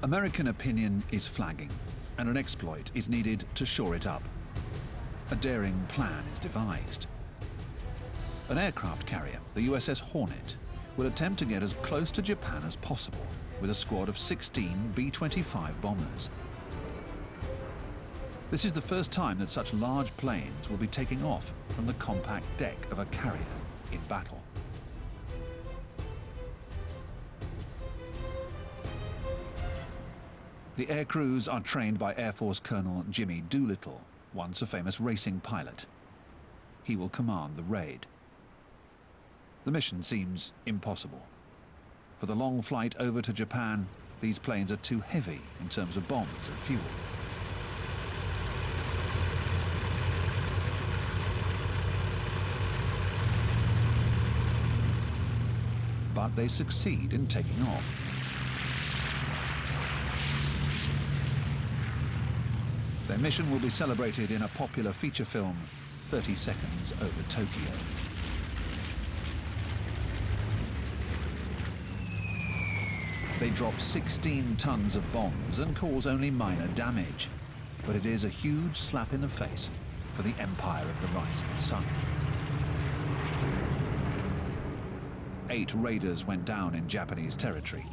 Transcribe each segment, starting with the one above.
American opinion is flagging, and an exploit is needed to shore it up. A daring plan is devised. An aircraft carrier, the USS Hornet, will attempt to get as close to Japan as possible with a squad of 16 B-25 bombers. This is the first time that such large planes will be taking off from the compact deck of a carrier in battle. The air crews are trained by Air Force Colonel Jimmy Doolittle, once a famous racing pilot. He will command the raid. The mission seems impossible. For the long flight over to Japan, these planes are too heavy in terms of bombs and fuel. But they succeed in taking off. Their mission will be celebrated in a popular feature film, 30 Seconds Over Tokyo. They drop 16 tons of bombs and cause only minor damage, but it is a huge slap in the face for the empire of the rising sun. 8 raiders went down in Japanese territory,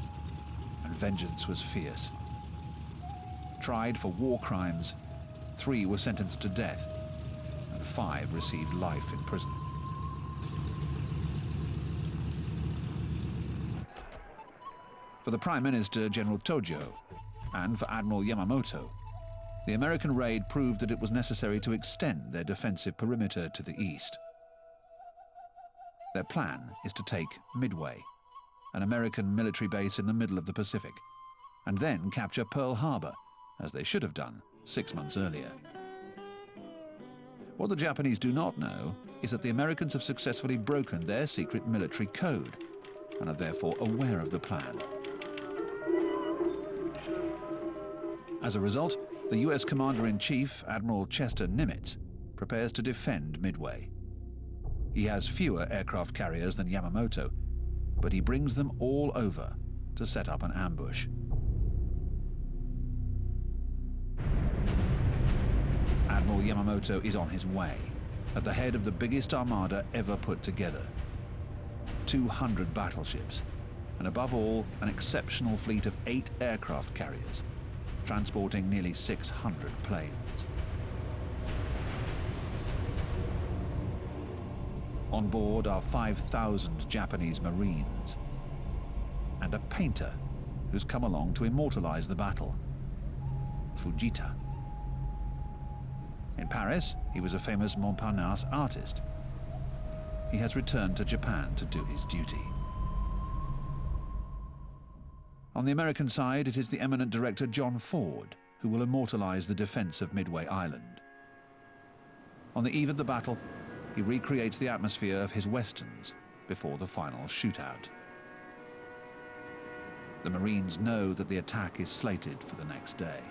and vengeance was fierce. Tried for war crimes, 3 were sentenced to death, and 5 received life in prison. For the Prime Minister, General Tojo, and for Admiral Yamamoto, the American raid proved that it was necessary to extend their defensive perimeter to the east. Their plan is to take Midway, an American military base in the middle of the Pacific, and then capture Pearl Harbor, as they should have done 6 months earlier. What the Japanese do not know is that the Americans have successfully broken their secret military code and are therefore aware of the plan. As a result, the US Commander-in-Chief, Admiral Chester Nimitz, prepares to defend Midway. He has fewer aircraft carriers than Yamamoto, but he brings them all over to set up an ambush. Admiral Yamamoto is on his way, at the head of the biggest armada ever put together. 200 battleships, and above all, an exceptional fleet of 8 aircraft carriers, transporting nearly 600 planes. On board are 5,000 Japanese Marines, and a painter who's come along to immortalize the battle, Fujita. In Paris, he was a famous Montparnasse artist. He has returned to Japan to do his duty. On the American side, it is the eminent director John Ford who will immortalize the defense of Midway Island. On the eve of the battle, he recreates the atmosphere of his westerns before the final shootout. The Marines know that the attack is slated for the next day.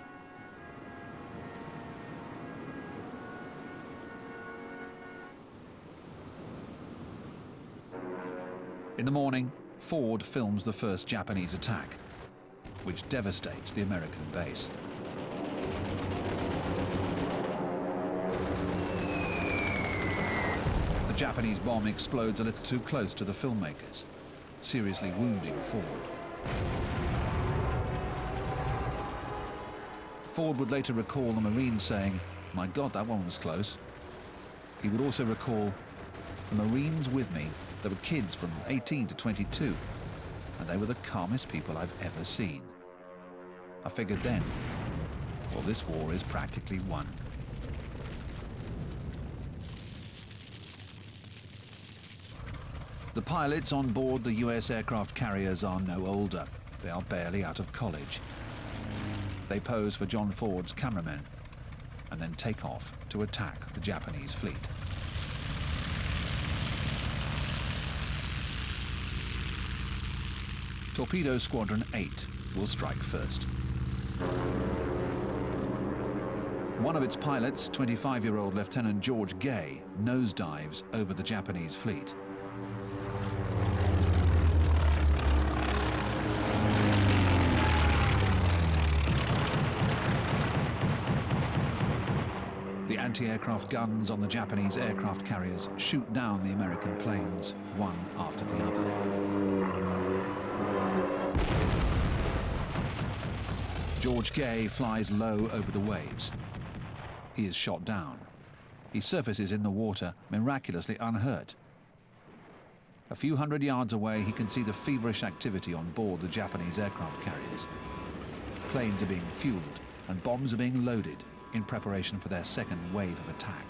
In the morning, Ford films the first Japanese attack, which devastates the American base. The Japanese bomb explodes a little too close to the filmmakers, seriously wounding Ford. Ford would later recall the Marines saying, "My God, that one was close." He would also recall, "The Marines with me, there were kids from 18 to 22, and they were the calmest people I've ever seen. I figured then, well, this war is practically won." The pilots on board the US aircraft carriers are no older. They are barely out of college. They pose for John Ford's cameramen and then take off to attack the Japanese fleet. Torpedo Squadron 8 will strike first. One of its pilots, 25-year-old Lieutenant George Gay, nosedives over the Japanese fleet. anti-aircraft guns on the Japanese aircraft carriers shoot down the American planes, one after the other. George Gay flies low over the waves. He is shot down. He surfaces in the water, miraculously unhurt. A few hundred yards away, he can see the feverish activity on board the Japanese aircraft carriers. Planes are being fueled and bombs are being loaded in preparation for their second wave of attack.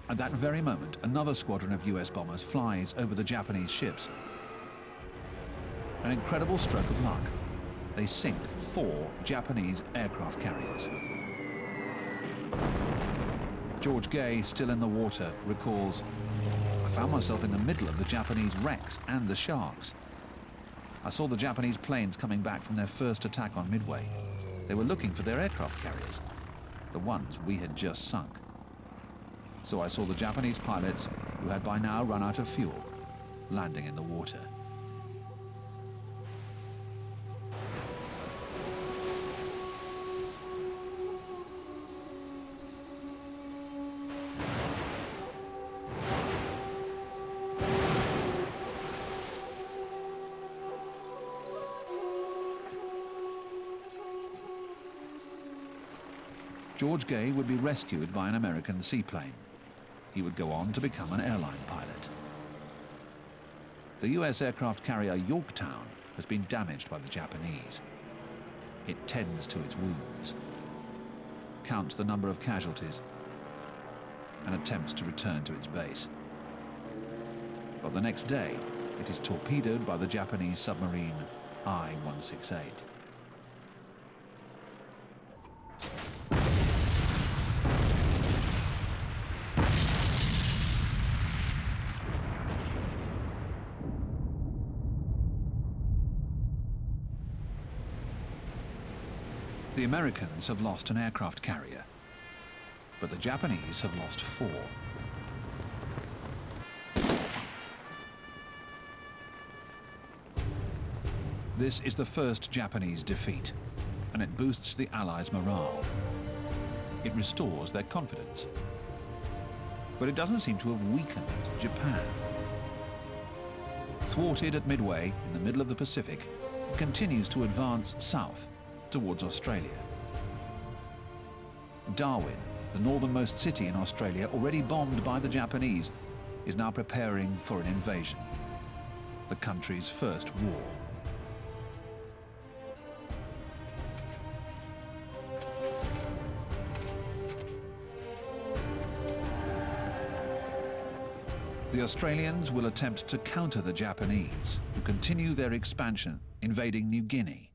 At that very moment, another squadron of US bombers flies over the Japanese ships. An incredible stroke of luck. They sink 4 Japanese aircraft carriers. George Gay, still in the water, recalls, "I found myself in the middle of the Japanese wrecks and the sharks. I saw the Japanese planes coming back from their first attack on Midway. They were looking for their aircraft carriers, the ones we had just sunk. So I saw the Japanese pilots, who had by now run out of fuel, landing in the water." George Gay would be rescued by an American seaplane. He would go on to become an airline pilot. The US aircraft carrier Yorktown has been damaged by the Japanese. It tends to its wounds, counts the number of casualties, and attempts to return to its base. But the next day, it is torpedoed by the Japanese submarine I-168. The Americans have lost an aircraft carrier, but the Japanese have lost 4. This is the first Japanese defeat, and it boosts the Allies' morale. It restores their confidence. But it doesn't seem to have weakened Japan. Thwarted at Midway, in the middle of the Pacific, it continues to advance south towards Australia. Darwin, the northernmost city in Australia, already bombed by the Japanese, is now preparing for an invasion, the country's first war. The Australians will attempt to counter the Japanese, who continue their expansion, invading New Guinea,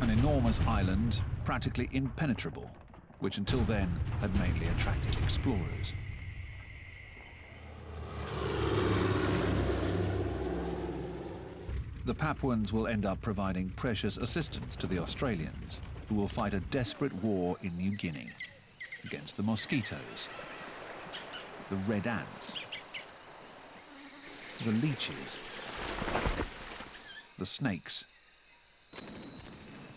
an enormous island practically impenetrable, which until then had mainly attracted explorers. The Papuans will end up providing precious assistance to the Australians, who will fight a desperate war in New Guinea against the mosquitoes, the red ants, the leeches, the snakes,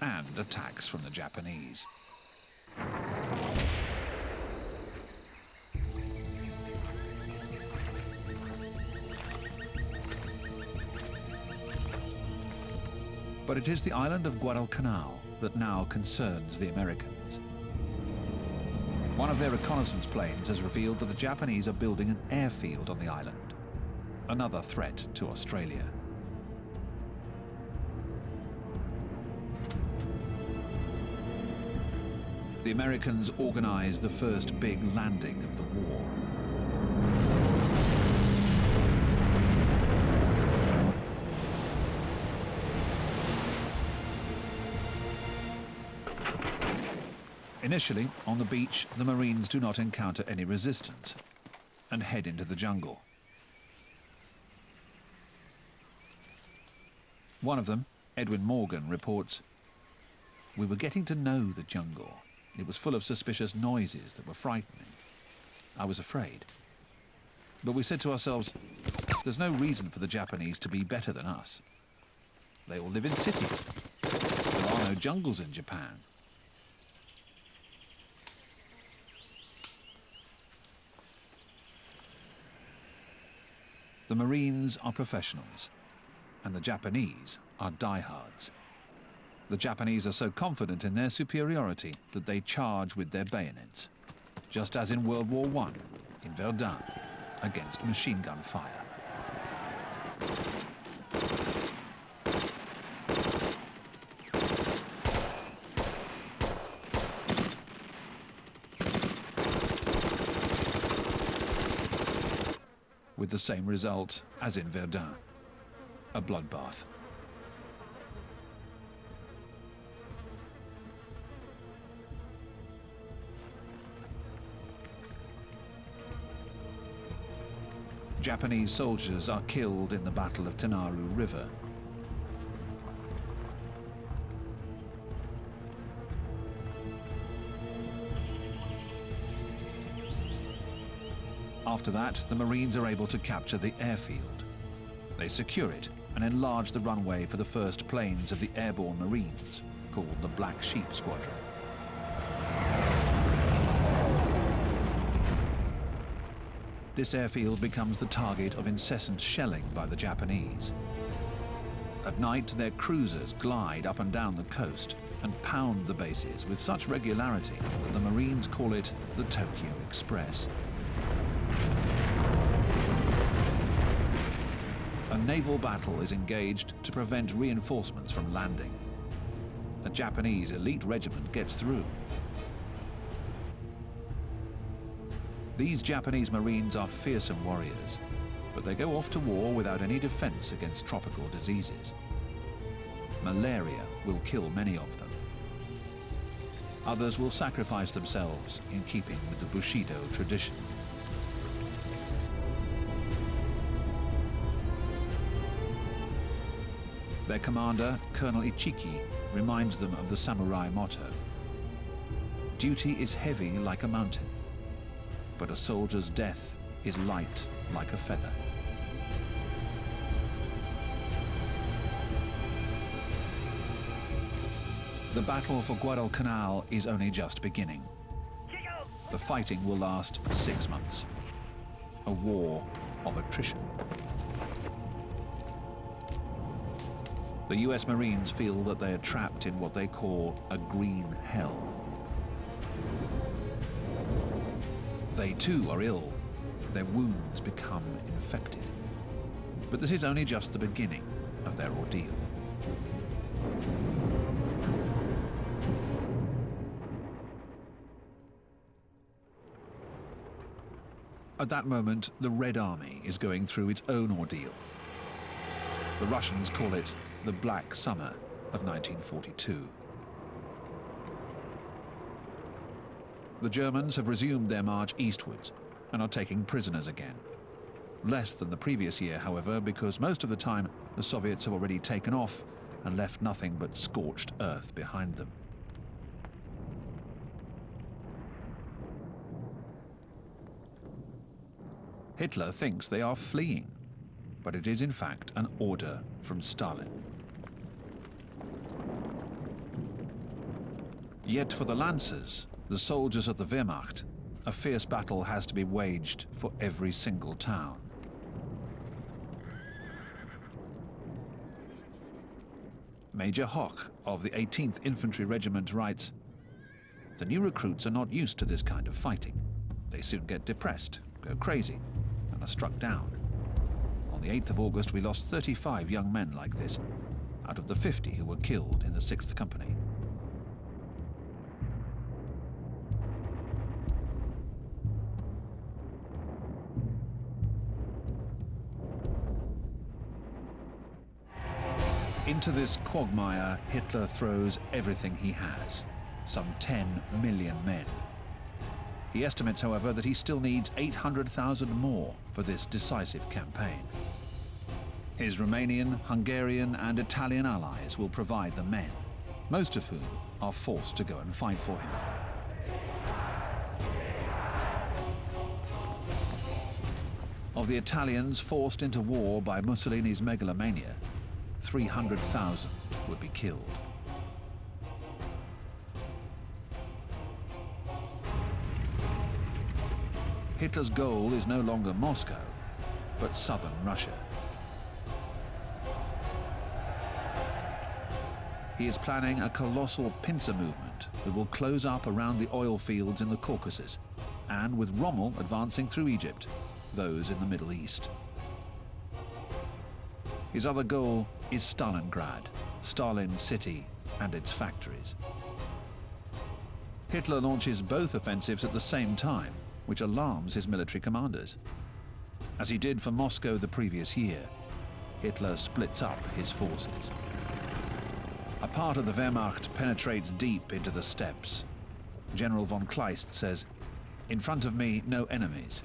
and attacks from the Japanese. But it is the island of Guadalcanal that now concerns the Americans. One of their reconnaissance planes has revealed that the Japanese are building an airfield on the island, another threat to Australia. The Americans organize the first big landing of the war. Initially, on the beach, the Marines do not encounter any resistance and head into the jungle. One of them, Edwin Morgan, reports, "We were getting to know the jungle. It was full of suspicious noises that were frightening. I was afraid. But we said to ourselves, there's no reason for the Japanese to be better than us. They all live in cities. There are no jungles in Japan. The Marines are professionals, and the Japanese are diehards. The Japanese are so confident in their superiority that they charge with their bayonets, just as in World War I, in Verdun, against machine gun fire. With the same result as in Verdun, a bloodbath. Japanese soldiers are killed in the Battle of Tenaru River. After that, the Marines are able to capture the airfield. They secure it and enlarge the runway for the first planes of the airborne Marines, called the Black Sheep Squadron. This airfield becomes the target of incessant shelling by the Japanese. At night, their cruisers glide up and down the coast and pound the bases with such regularity that the Marines call it the Tokyo Express. A naval battle is engaged to prevent reinforcements from landing. A Japanese elite regiment gets through. These Japanese Marines are fearsome warriors, but they go off to war without any defense against tropical diseases. Malaria will kill many of them. Others will sacrifice themselves in keeping with the Bushido tradition. Their commander, Colonel Ichiki, reminds them of the samurai motto: duty is heavy like a mountain, but a soldier's death is light like a feather. The battle for Guadalcanal is only just beginning. The fighting will last 6 months. A war of attrition. The US Marines feel that they are trapped in what they call a green hell. They too are ill. Their wounds become infected. But this is only just the beginning of their ordeal. At that moment, the Red Army is going through its own ordeal. The Russians call it the Black Summer of 1942. The Germans have resumed their march eastwards and are taking prisoners again. Less than the previous year, however, because most of the time the Soviets have already taken off and left nothing but scorched earth behind them. Hitler thinks they are fleeing, but it is in fact an order from Stalin. Yet for the Lancers, the soldiers of the Wehrmacht, a fierce battle has to be waged for every single town. Major Hoch of the 18th Infantry Regiment writes, "The new recruits are not used to this kind of fighting. They soon get depressed, go crazy, and are struck down. On the 8th of August, we lost 35 young men like this, out of the 50 who were killed in the 6th Company." Into this quagmire, Hitler throws everything he has, some 10 million men. He estimates, however, that he still needs 800,000 more for this decisive campaign. His Romanian, Hungarian and Italian allies will provide the men, most of whom are forced to go and fight for him. Of the Italians forced into war by Mussolini's megalomania, 300,000 would be killed. Hitler's goal is no longer Moscow. but southern Russia. He is planning a colossal pincer movement that will close up around the oil fields in the Caucasus, and with Rommel advancing through Egypt, those in the Middle East. His other goal is Stalingrad, Stalin's city and its factories. Hitler launches both offensives at the same time, which alarms his military commanders. As he did for Moscow the previous year, Hitler splits up his forces. A part of the Wehrmacht penetrates deep into the steppes. General von Kleist says, "In front of me, no enemies.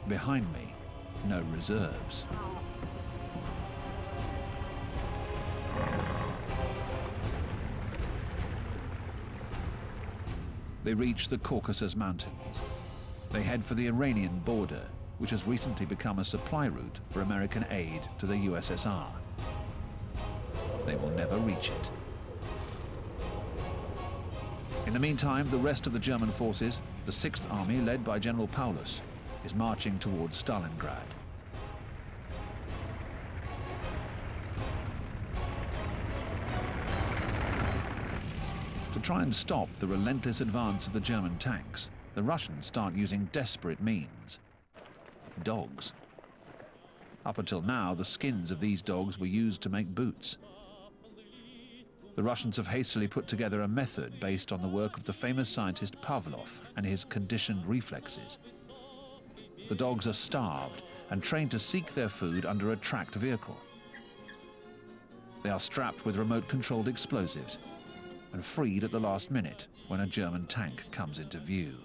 Behind me, no reserves." They reach the Caucasus Mountains. They head for the Iranian border, which has recently become a supply route for American aid to the USSR. They will never reach it. In the meantime, the rest of the German forces, the 6th Army led by General Paulus, is marching towards Stalingrad. To try and stop the relentless advance of the German tanks, the Russians start using desperate means. Dogs. Up until now, the skins of these dogs were used to make boots. The Russians have hastily put together a method based on the work of the famous scientist Pavlov and his conditioned reflexes. The dogs are starved and trained to seek their food under a tracked vehicle. They are strapped with remote-controlled explosives and freed at the last minute when a German tank comes into view.